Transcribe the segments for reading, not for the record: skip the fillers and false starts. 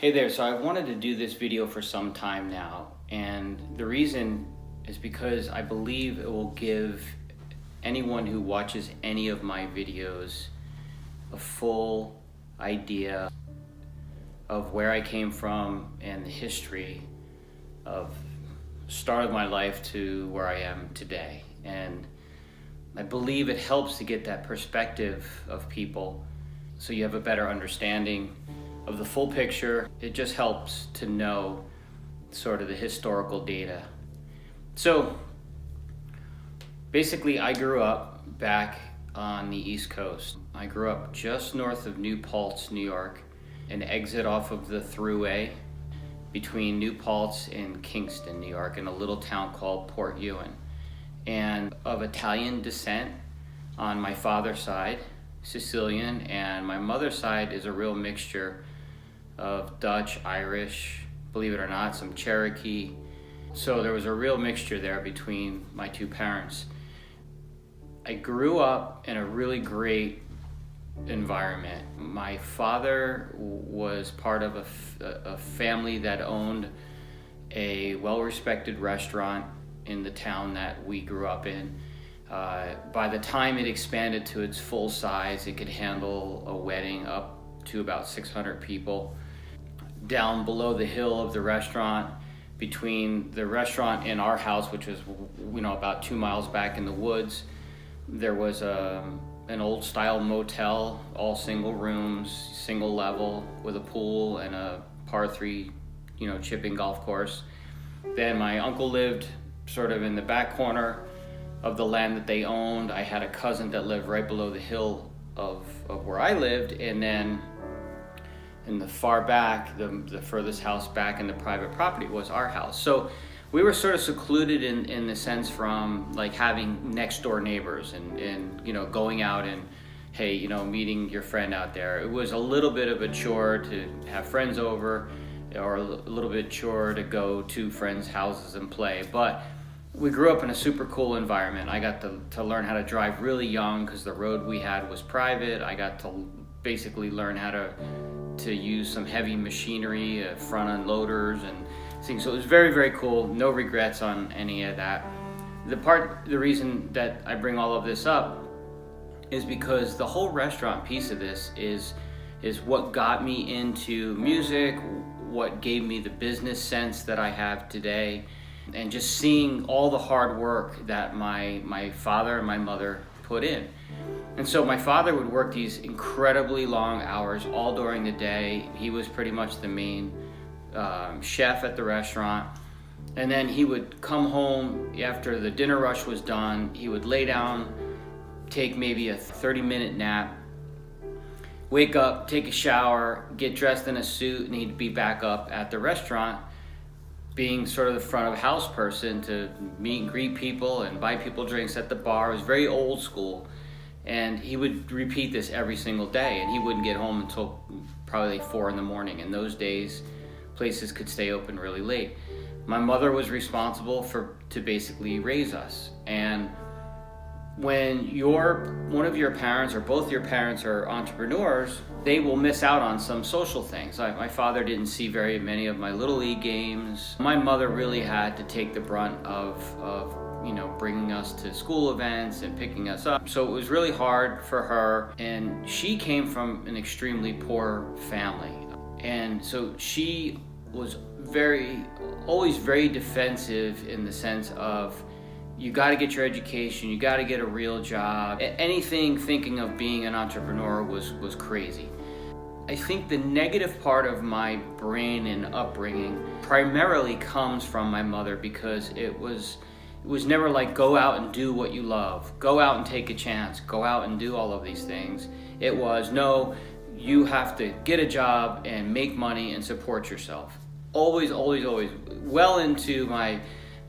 Hey there, so I've wanted to do this video for some time now, and the reason is because I believe it will give anyone who watches any of my videos a full idea of where I came from and the history of start of my life to where I am today. And I believe it helps to get that perspective of people so you have a better understanding of the full picture. It just helps to know sort of the historical data. So basically I grew up back on the East Coast. I grew up just north of New Paltz, New York, an exit off of the thruway between New Paltz and Kingston, New York, in a little town called Port Ewan. And of Italian descent on my father's side, Sicilian, and my mother's side is a real mixture of Dutch, Irish, believe it or not, some Cherokee. So there was a real mixture there between my two parents. I grew up in a really great environment. My father was part of a family that owned a well-respected restaurant in the town that we grew up in. By the time it expanded to its full size, it could handle a wedding up to about 600 people. Down below the hill of the restaurant, between the restaurant and our house, which was about 2 miles back in the woods, there was an old style motel, all single rooms, single level, with a pool and a par 3 chipping golf course. Then my uncle lived sort of in the back corner of the land that they owned. I had a cousin that lived right below the hill of where I lived, and then in the far back, the furthest house back in the private property was our house. So we were sort of secluded in the sense from like having next door neighbors and going out and hey, meeting your friend out there. It was a little bit of a chore to have friends over, or a little bit chore to go to friends' houses and play. But we grew up in a super cool environment. I got to learn how to drive really young because the road we had was private. I got to basically learn how to use some heavy machinery, front unloaders and things. So it was very, very cool. No regrets on any of that. The reason that I bring all of this up is because the whole restaurant piece of this is what got me into music, what gave me the business sense that I have today, and just seeing all the hard work that my father and my mother put in. And so my father would work these incredibly long hours all during the day. He was pretty much the main chef at the restaurant. And then he would come home after the dinner rush was done. He would lay down, take maybe a 30-minute nap, wake up, take a shower, get dressed in a suit, and he'd be back up at the restaurant, being sort of the front of house person to meet and greet people and buy people drinks at the bar. It was very old school. And he would repeat this every single day, and he wouldn't get home until probably 4 in the morning. In those days, places could stay open really late. My mother was responsible to basically raise us. And when one of your parents or both your parents are entrepreneurs, they will miss out on some social things. My father didn't see very many of my Little League games. My mother really had to take the brunt of bringing us to school events and picking us up. So it was really hard for her, and she came from an extremely poor family. And so she was always very defensive in the sense of, you got to get your education, you got to get a real job. Anything thinking of being an entrepreneur was crazy. I think the negative part of my brain and upbringing primarily comes from my mother, because it was never like, go out and do what you love, go out and take a chance, go out and do all of these things. It was, no, you have to get a job and make money and support yourself. Always, always, always. Well into my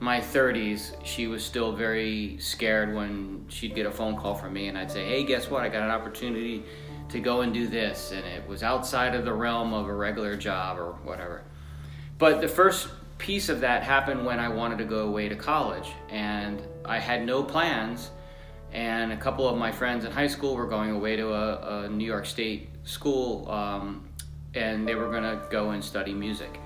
30s, she was still very scared when she'd get a phone call from me and I'd say, hey, guess what? I got an opportunity to go and do this. And it was outside of the realm of a regular job or whatever. But the first piece of that happened when I wanted to go away to college, and I had no plans, and a couple of my friends in high school were going away to a New York State school and they were going to go and study music.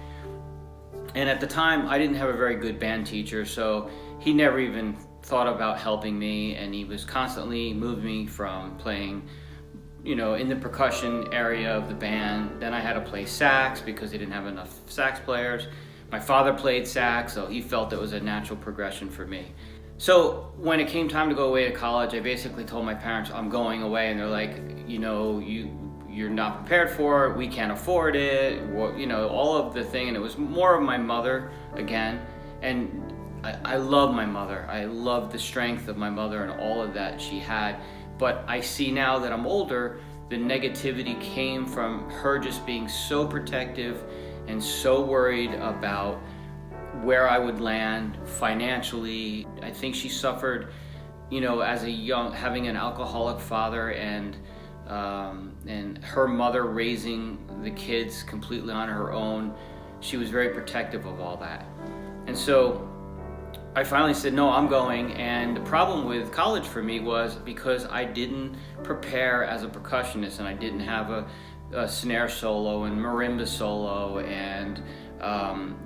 And at the time, I didn't have a very good band teacher, so he never even thought about helping me, and he was constantly moving me from playing, in the percussion area of the band. Then I had to play sax because they didn't have enough sax players. My father played sax, so he felt it was a natural progression for me. So when it came time to go away to college, I basically told my parents, I'm going away, and they're like, you're not prepared for it, we can't afford it, all of the thing. And it was more of my mother again, and I love my mother. I love the strength of my mother and all of that she had. But I see now that I'm older, the negativity came from her just being so protective and so worried about where I would land financially. I think she suffered, as a young, having an alcoholic father and her mother raising the kids completely on her own. She was very protective of all that. And so I finally said, no, I'm going. And the problem with college for me was because I didn't prepare as a percussionist, and I didn't have a snare solo and marimba solo and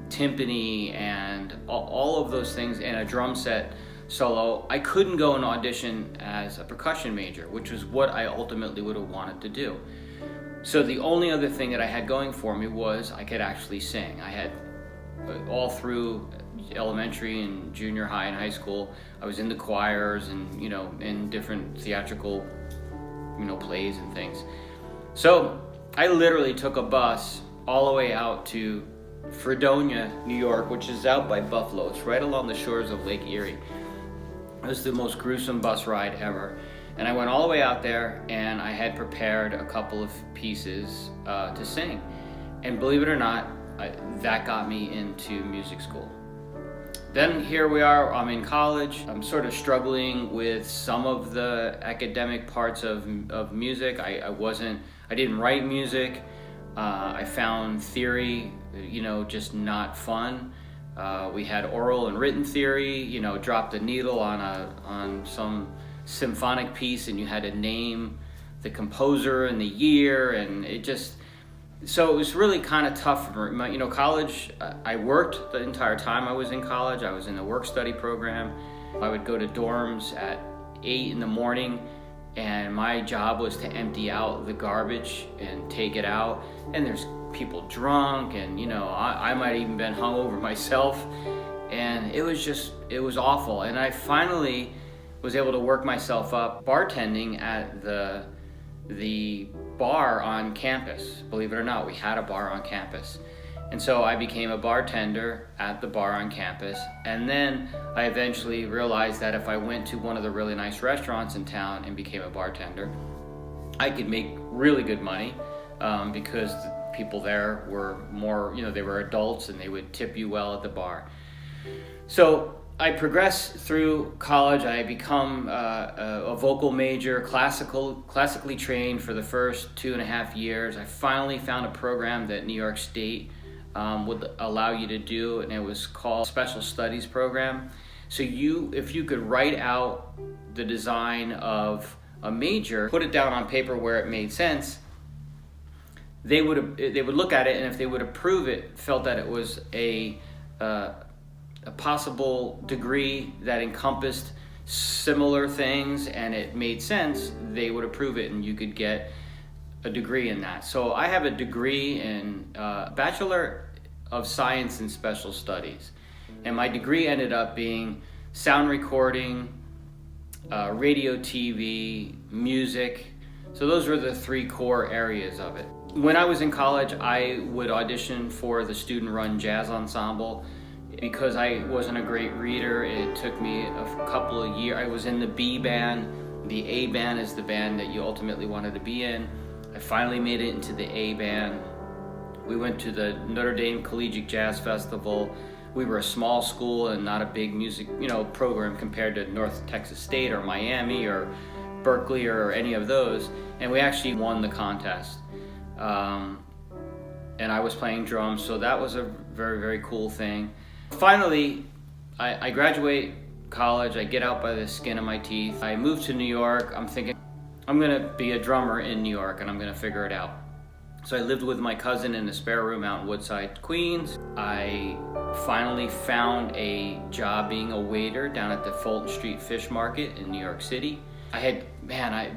timpani and all of those things, and a drum set solo. I couldn't go and audition as a percussion major, which was what I ultimately would have wanted to do. So the only other thing that I had going for me was I could actually sing. I had all through elementary and junior high and high school, I was in the choirs and in different theatrical plays and things. So I literally took a bus all the way out to Fredonia, New York, which is out by Buffalo. It's right along the shores of Lake Erie. It was the most gruesome bus ride ever. And I went all the way out there, and I had prepared a couple of pieces to sing. And believe it or not, that got me into music school. Then here we are, I'm in college. I'm sort of struggling with some of the academic parts of music. I didn't write music. I found theory, just not fun. We had oral and written theory, dropped a needle on some symphonic piece, and you had to name the composer and the year, and so it was really kind of tough. College, I worked the entire time I was in college. I was in a work-study program. I would go to dorms at 8 in the morning, and my job was to empty out the garbage and take it out. And there's people drunk, and I might even been hungover myself, and it was awful. And I finally was able to work myself up bartending at the bar on campus. Believe it or not, we had a bar on campus. And so I became a bartender at the bar on campus. And then I eventually realized that if I went to one of the really nice restaurants in town and became a bartender, I could make really good money because the people there were more, they were adults, and they would tip you well at the bar. So I progressed through college. I become a vocal major, classically trained for the first 2.5 years. I finally found a program that New York State would allow you to do, and it was called Special Studies Program. So if you could write out the design of a major, put it down on paper where it made sense, they would look at it, and if they would approve it, felt that it was a possible degree that encompassed similar things and it made sense, they would approve it, and you could get a degree in that. So I have a degree in Bachelor of Science in Special Studies, and my degree ended up being sound recording, radio, TV, music. So those were the 3 core areas of it. When I was in college, I would audition for the student-run jazz ensemble. Because I wasn't a great reader, it took me a couple of years. I was in the B band. The A band is the band that you ultimately wanted to be in. I finally made it into the A band. We went to the Notre Dame Collegiate Jazz Festival. We were a small school and not a big music, program compared to North Texas State or Miami or Berkeley or any of those. And we actually won the contest. And I was playing drums, so that was a very, very cool thing. Finally, I graduate college. I get out by the skin of my teeth. I move to New York. I'm thinking I'm gonna be a drummer in New York, and I'm gonna figure it out. So I lived with my cousin in a spare room out in Woodside, Queens. I finally found a job being a waiter down at the Fulton Street Fish Market in New York City.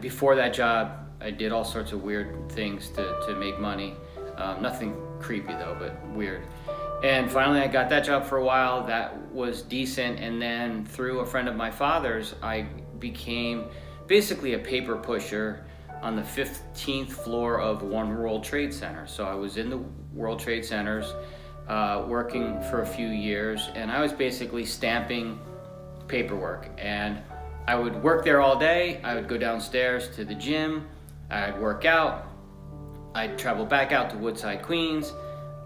Before that job, I did all sorts of weird things to make money. Nothing creepy though, but weird. And finally I got that job for a while. That was decent. And then through a friend of my father's, I became basically a paper pusher on the 15th floor of One World Trade Center. So I was in the World Trade Centers working for a few years, and I was basically stamping paperwork. And I would work there all day. I would go downstairs to the gym. I'd work out. I'd travel back out to Woodside, Queens.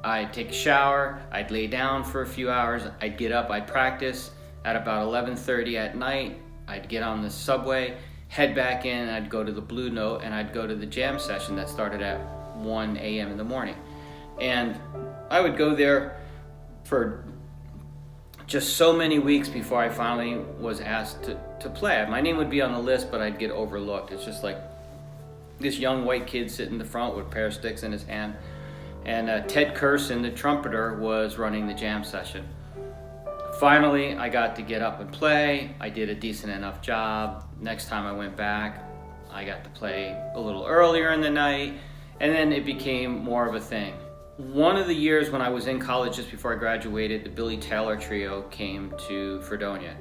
I'd take a shower. I'd lay down for a few hours. I'd get up. I'd practice at about 11:30 at night. I'd get on the subway, head back in. I'd go to the Blue Note, and I'd go to the jam session that started at 1 a.m. in the morning. And I would go there for just so many weeks before I finally was asked to play. My name would be on the list, but I'd get overlooked. It's just like this young white kid sitting in the front with a pair of sticks in his hand. And Ted Curson, the trumpeter, was running the jam session. Finally, I got to get up and play. I did a decent enough job. Next time I went back, I got to play a little earlier in the night, and then it became more of a thing. One of the years when I was in college, just before I graduated, the Billy Taylor Trio came to Fredonia.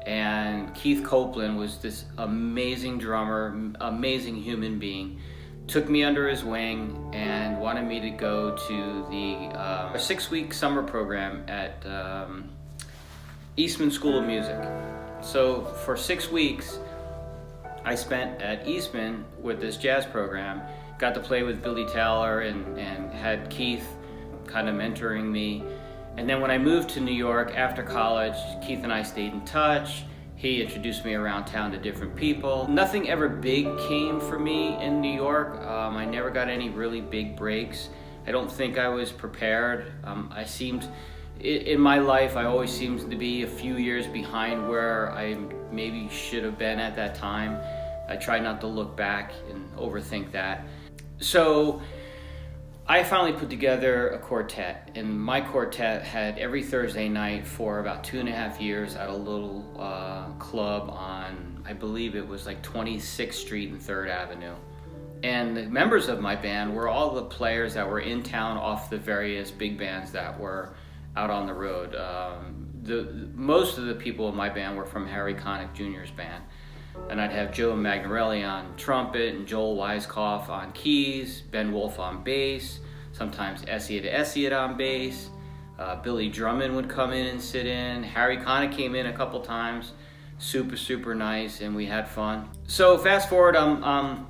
And Keith Copeland was this amazing drummer, amazing human being, took me under his wing and wanted me to go to the 6-week summer program at Eastman School of Music. So for 6 weeks, I spent at Eastman with this jazz program, got to play with Billy Taylor and had Keith kind of mentoring me. And then when I moved to New York after college, Keith and I stayed in touch. He introduced me around town to different people. Nothing ever big came for me in New York. I never got any really big breaks. I don't think I was prepared. In my life, I always seemed to be a few years behind where I maybe should have been at that time. I try not to look back and overthink that. So I finally put together a quartet, and my quartet had every Thursday night for about 2.5 years at a little club on, I believe it was like 26th Street and 3rd Avenue. And the members of my band were all the players that were in town off the various big bands that were out on the road. Most of the people in my band were from Harry Connick Jr.'s band. And I'd have Joe Magnarelli on trumpet and Joel Weiskopf on keys, Ben Wolf on bass, sometimes Essiet on bass. Billy Drummond would come in and sit in. Harry Connick came in a couple times, super nice, and we had fun. So fast forward, I'm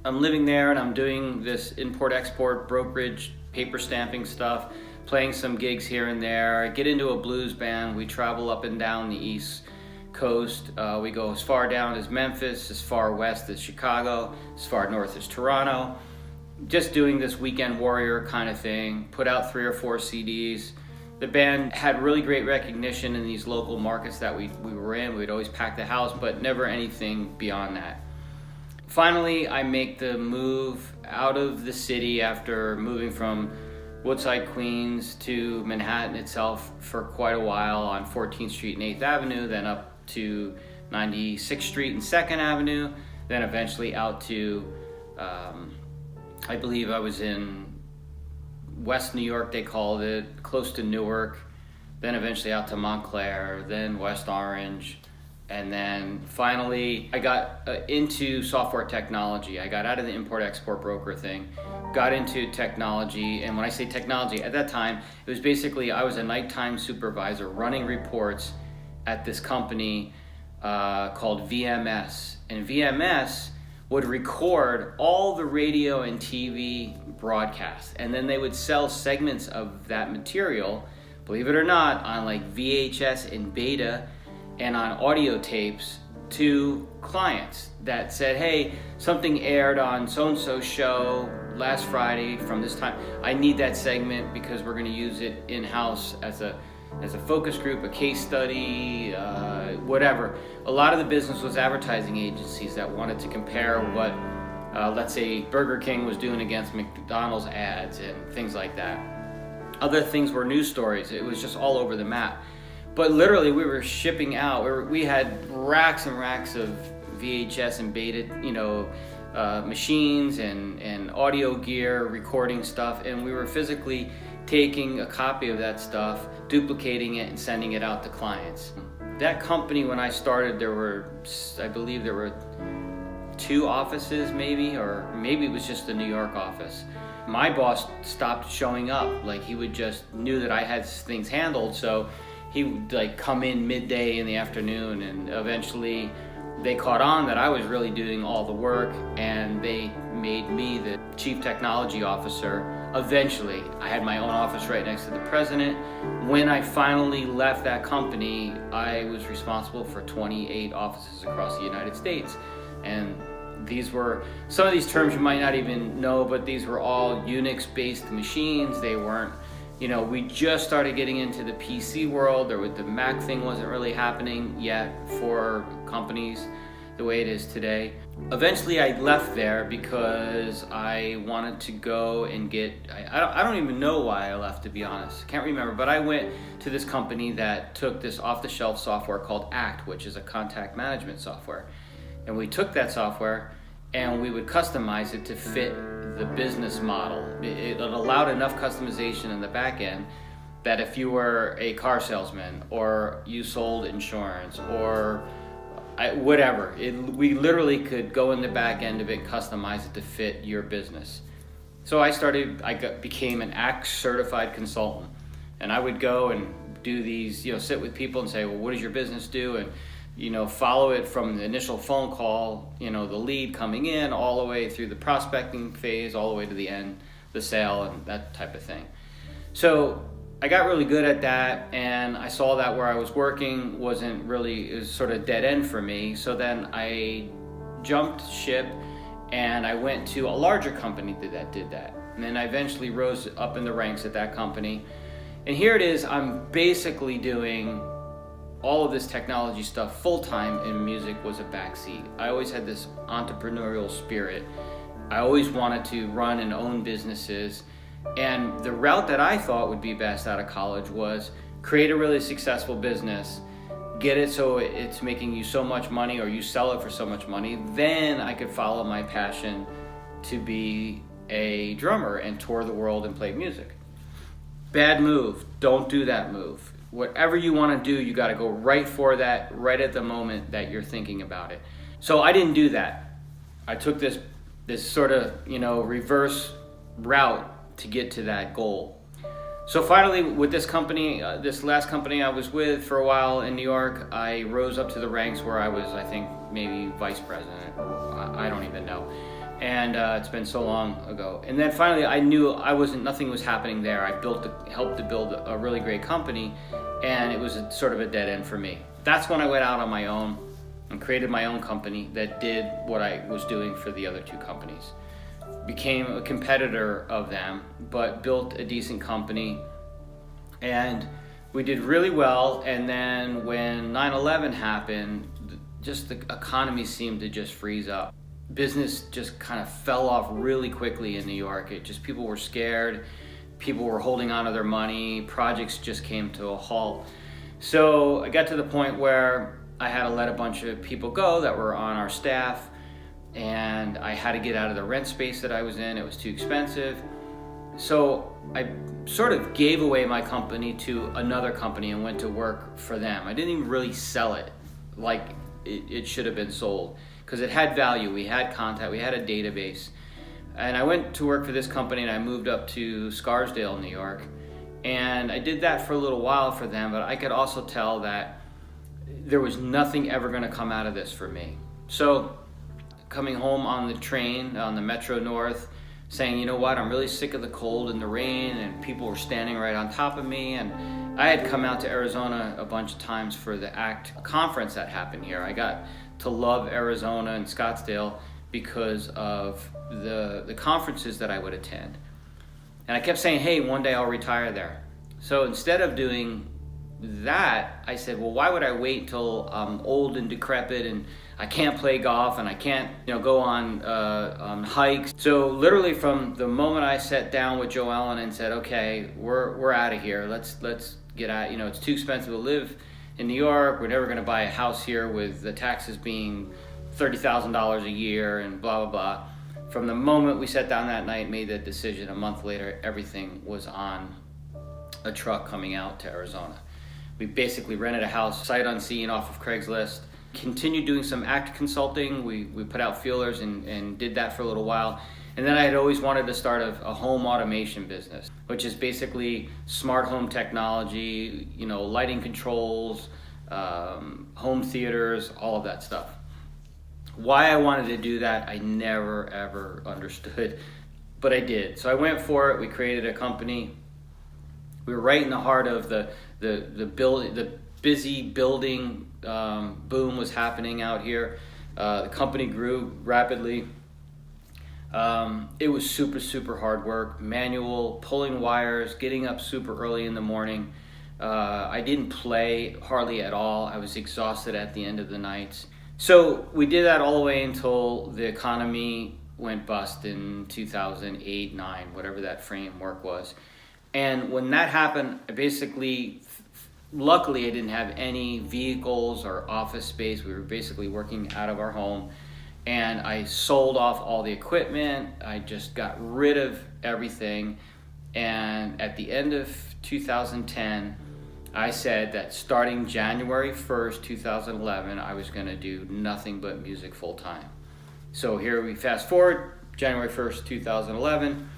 living there and I'm doing this import-export brokerage paper stamping stuff, playing some gigs here and there. I get into a blues band. We travel up and down the East Coast. We go as far down as Memphis, as far west as Chicago, as far north as Toronto. Just doing this weekend warrior kind of thing. Put out 3 or 4 CDs. The band had really great recognition in these local markets that we were in. We'd always pack the house, but never anything beyond that. Finally, I make the move out of the city after moving from Woodside, Queens to Manhattan itself for quite a while on 14th Street and 8th Avenue, then up to 96th Street and 2nd Avenue, then eventually out to, I believe I was in West New York, they called it, close to Newark, then eventually out to Montclair, then West Orange, and then finally I got into software technology. I got out of the import-export broker thing, got into technology, and when I say technology, at that time, it was basically I was a nighttime supervisor running reports at this company called VMS. And VMS would record all the radio and TV broadcasts, and then they would sell segments of that material, believe it or not, on like VHS and beta and on audio tapes to clients that said, hey, something aired on so-and-so show last Friday from this time. I need that segment because we're going to use it in-house as a focus group, a case study, whatever. A lot of the business was advertising agencies that wanted to compare what let's say Burger King was doing against McDonald's ads and things like that. Other things were news stories. It was just all over the map. But literally, we were shipping out. We had racks and racks of VHS and beta, machines and audio gear, recording stuff, and we were physically taking a copy of that stuff, duplicating it, and sending it out to clients. That company, when I started, I believe there were 2 offices maybe, or maybe it was just the New York office. My boss stopped showing up. Like, he would just knew that I had things handled, so he would like come in midday in the afternoon, and eventually they caught on that I was really doing all the work, and they made me the chief technology officer. Eventually, I had my own office right next to the president. When I finally left that company, I was responsible for 28 offices across the United States. And these were, some of these terms you might not even know, but these were all Unix-based machines. They weren't, we just started getting into the PC world. The Mac thing wasn't really happening yet for companies the way it is today. Eventually I left there because I wanted to go and I don't even know why I left, to be honest. Can't remember, but I went to this company that took this off-the-shelf software called ACT, which is a contact management software. And we took that software and we would customize it to fit the business model. It allowed enough customization in the back end that if you were a car salesman or you sold insurance or whatever, we literally could go in the back end of it, customize it to fit your business. So I became an ACT certified consultant, and I would go and do these, sit with people and say, well, what does your business do? And follow it from the initial phone call, the lead coming in, all the way through the prospecting phase, all the way to the end, the sale, and that type of thing. So I got really good at that, and I saw that where I was working it was sort of dead end for me. So then I jumped ship and I went to a larger company that did that. And then I eventually rose up in the ranks at that company. And here it is, I'm basically doing all of this technology stuff full-time, and music was a backseat. I always had this entrepreneurial spirit. I always wanted to run and own businesses. And the route that I thought would be best out of college was create a really successful business, get it so it's making you so much money, or you sell it for so much money, then I could follow my passion to be a drummer and tour the world and play music. Bad move. Don't do that move. Whatever you want to do, you got to go right for that, right at the moment that you're thinking about it. So I didn't do that. I took this sort of, reverse route to get to that goal. So finally, with this company, this last company I was with for a while in New York, I rose up to the ranks where I was, I think, maybe vice president. I don't even know. And it's been so long ago. And then finally, I knew nothing was happening there. I helped to build a really great company, and it was sort of a dead end for me. That's when I went out on my own and created my own company that did what I was doing for the other two companies. Became a competitor of them, but built a decent company, and we did really well. And then when 9/11 happened, just the economy seemed to just freeze up. Business just kind of fell off really quickly in New York. People were scared, people were holding on to their money, projects just came to a halt. So I got to the point where I had to let a bunch of people go that were on our staff, and I had to get out of the rent space that I was in. It was too expensive. So I sort of gave away my company to another company and went to work for them. I didn't even really sell it like it should have been sold, because it had value. We had contact, we had a database. And I went to work for this company, and I moved up to Scarsdale, New York. And I did that for a little while for them, but I could also tell that there was nothing ever gonna come out of this for me. So coming home on the train, on the Metro North, saying, you know what, I'm really sick of the cold and the rain, and people were standing right on top of me. And I had come out to Arizona a bunch of times for the ACT conference that happened here. I got to love Arizona and Scottsdale because of the conferences that I would attend. And I kept saying, hey, one day I'll retire there. So instead of doing that, I said, well, why would I wait till I'm old and decrepit and I can't play golf and I can't, go on hikes. So literally from the moment I sat down with Joe Allen and said, okay, we're out of here. Let's get out. It's too expensive to live in New York. We're never going to buy a house here with the taxes being $30,000 a year and blah, blah, blah. From the moment we sat down that night, made that decision, a month later, everything was on a truck coming out to Arizona. We basically rented a house sight unseen off of Craigslist, continued doing some act consulting. We put out feelers and did that for a little while. And then I had always wanted to start a home automation business, which is basically smart home technology, lighting controls, home theaters, all of that stuff. Why I wanted to do that, I never ever understood, but I did. So I went for it. We created a company. We were right in the heart of the busy building boom was happening out here. The company grew rapidly. It was super hard work, manual, pulling wires, getting up super early in the morning. I didn't play hardly at all. I was exhausted at the end of the nights. So we did that all the way until the economy went bust in 2008, 9, whatever that framework was. And when that happened, I basically, luckily I didn't have any vehicles or office space. We were basically working out of our home. And I sold off all the equipment. I just got rid of everything. And at the end of 2010, I said that starting January 1st, 2011, I was going to do nothing but music full time. So here we fast forward, January 1st, 2011.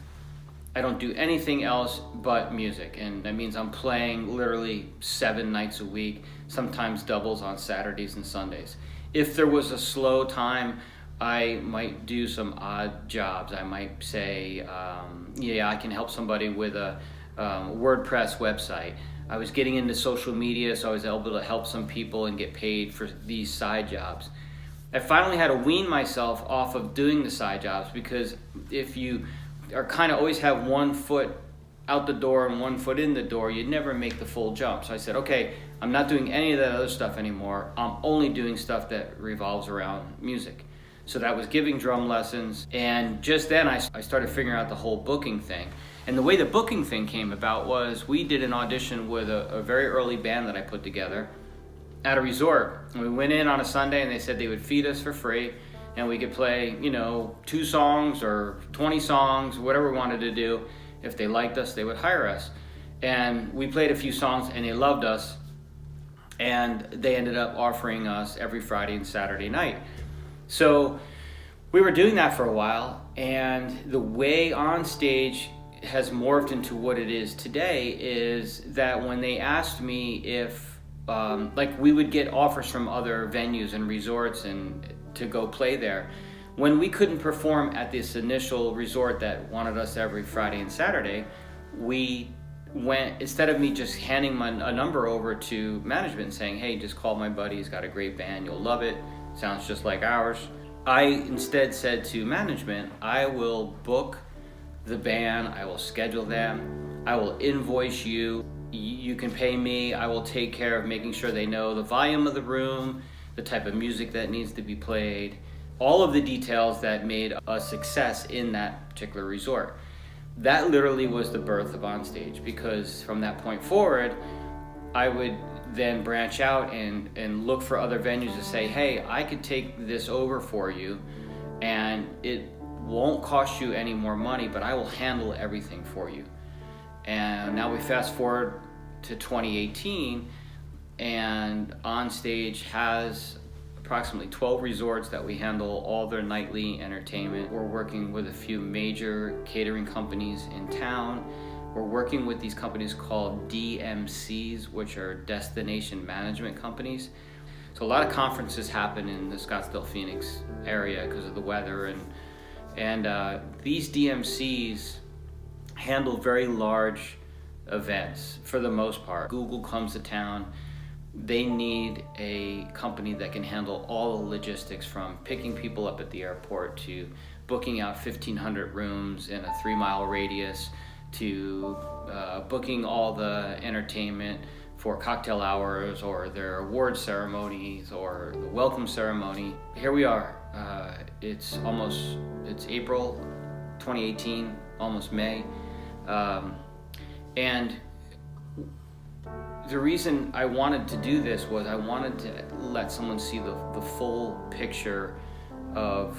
I don't do anything else but music. And that means I'm playing literally 7 nights a week, sometimes doubles on Saturdays and Sundays. If there was a slow time, I might do some odd jobs. I might say, I can help somebody with a WordPress website. I was getting into social media, so I was able to help some people and get paid for these side jobs. I finally had to wean myself off of doing the side jobs, because if you are kind of always have one foot out the door and one foot in the door, you'd never make the full jump. So I said, okay, I'm not doing any of that other stuff anymore. I'm only doing stuff that revolves around music. So that was giving drum lessons. And just then I started figuring out the whole booking thing. And the way the booking thing came about was we did an audition with a very early band that I put together at a resort. And we went in on a Sunday and they said they would feed us for free and we could play, 2 songs or 20 songs, whatever we wanted to do. If they liked us, they would hire us. And we played a few songs and they loved us. And they ended up offering us every Friday and Saturday night. So we were doing that for a while, and the way on stage has morphed into what it is today is that when they asked me if, we would get offers from other venues and resorts and to go play there. When we couldn't perform at this initial resort that wanted us every Friday and Saturday, we went, instead of me just handing a number over to management and saying, hey, just call my buddy, he's got a great band, you'll love it, sounds just like ours. I instead said to management, I will book the band, I will schedule them, I will invoice you, you can pay me, I will take care of making sure they know the volume of the room, the type of music that needs to be played, all of the details that made a success in that particular resort. That literally was the birth of Onstage, because from that point forward, I would then branch out and look for other venues to say, hey, I could take this over for you and it won't cost you any more money, but I will handle everything for you. And now we fast forward to 2018, and Onstage has approximately 12 resorts that we handle all their nightly entertainment. We're working with a few major catering companies in town. We're working with these companies called DMCs, which are destination management companies. So a lot of conferences happen in the Scottsdale, Phoenix area because of the weather, and these DMCs handle very large events for the most part. Google comes to town. They need a company that can handle all the logistics, from picking people up at the airport to booking out 1,500 rooms in a 3-mile radius to booking all the entertainment for cocktail hours or their award ceremonies or the welcome ceremony. Here we are. It's April 2018, almost May. And the reason I wanted to do this was I wanted to let someone see the full picture of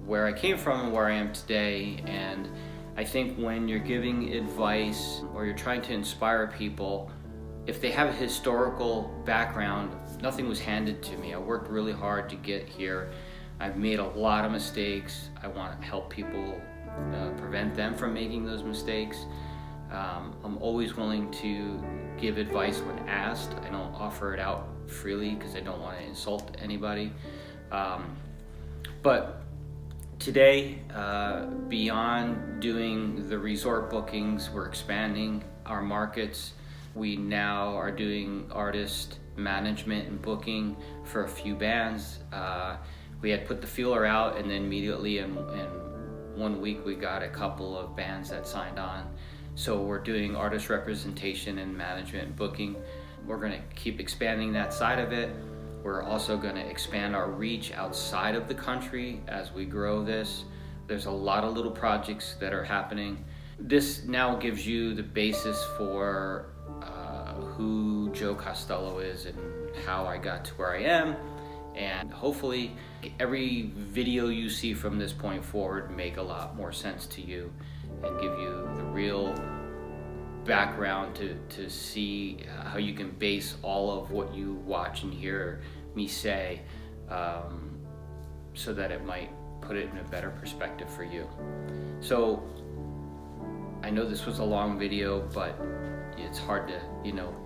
where I came from and where I am today. And I think when you're giving advice or you're trying to inspire people, if they have a historical background, nothing was handed to me. I worked really hard to get here. I've made a lot of mistakes. I want to help people prevent them from making those mistakes. I'm always willing to give advice when asked. I don't offer it out freely because I don't want to insult anybody. But today, beyond doing the resort bookings, we're expanding our markets. We now are doing artist management and booking for a few bands. We had put the feeler out, and then immediately in 1 week we got a couple of bands that signed on. So we're doing artist representation and management and booking. We're going to keep expanding that side of it. We're also going to expand our reach outside of the country as we grow this. There's a lot of little projects that are happening. This now gives you the basis for who Joe Costello is and how I got to where I am. And hopefully every video you see from this point forward make a lot more sense to you and give you the real background to see how you can base all of what you watch and hear me say, so that it might put it in a better perspective for you. So I know this was a long video, but it's hard to,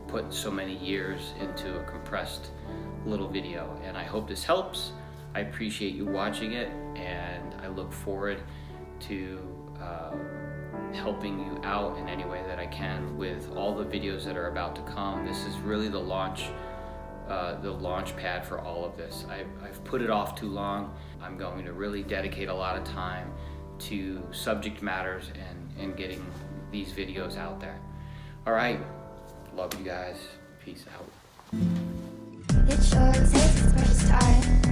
put so many years into a compressed little video, and I hope this helps. I appreciate you watching it, and I look forward to helping you out in any way that I can with all the videos that are about to come. This is really the launch pad for all of this. I've put it off too long. I'm going to really dedicate a lot of time to subject matters and getting these videos out there. All right, love you guys. Peace out. It sure takes a start.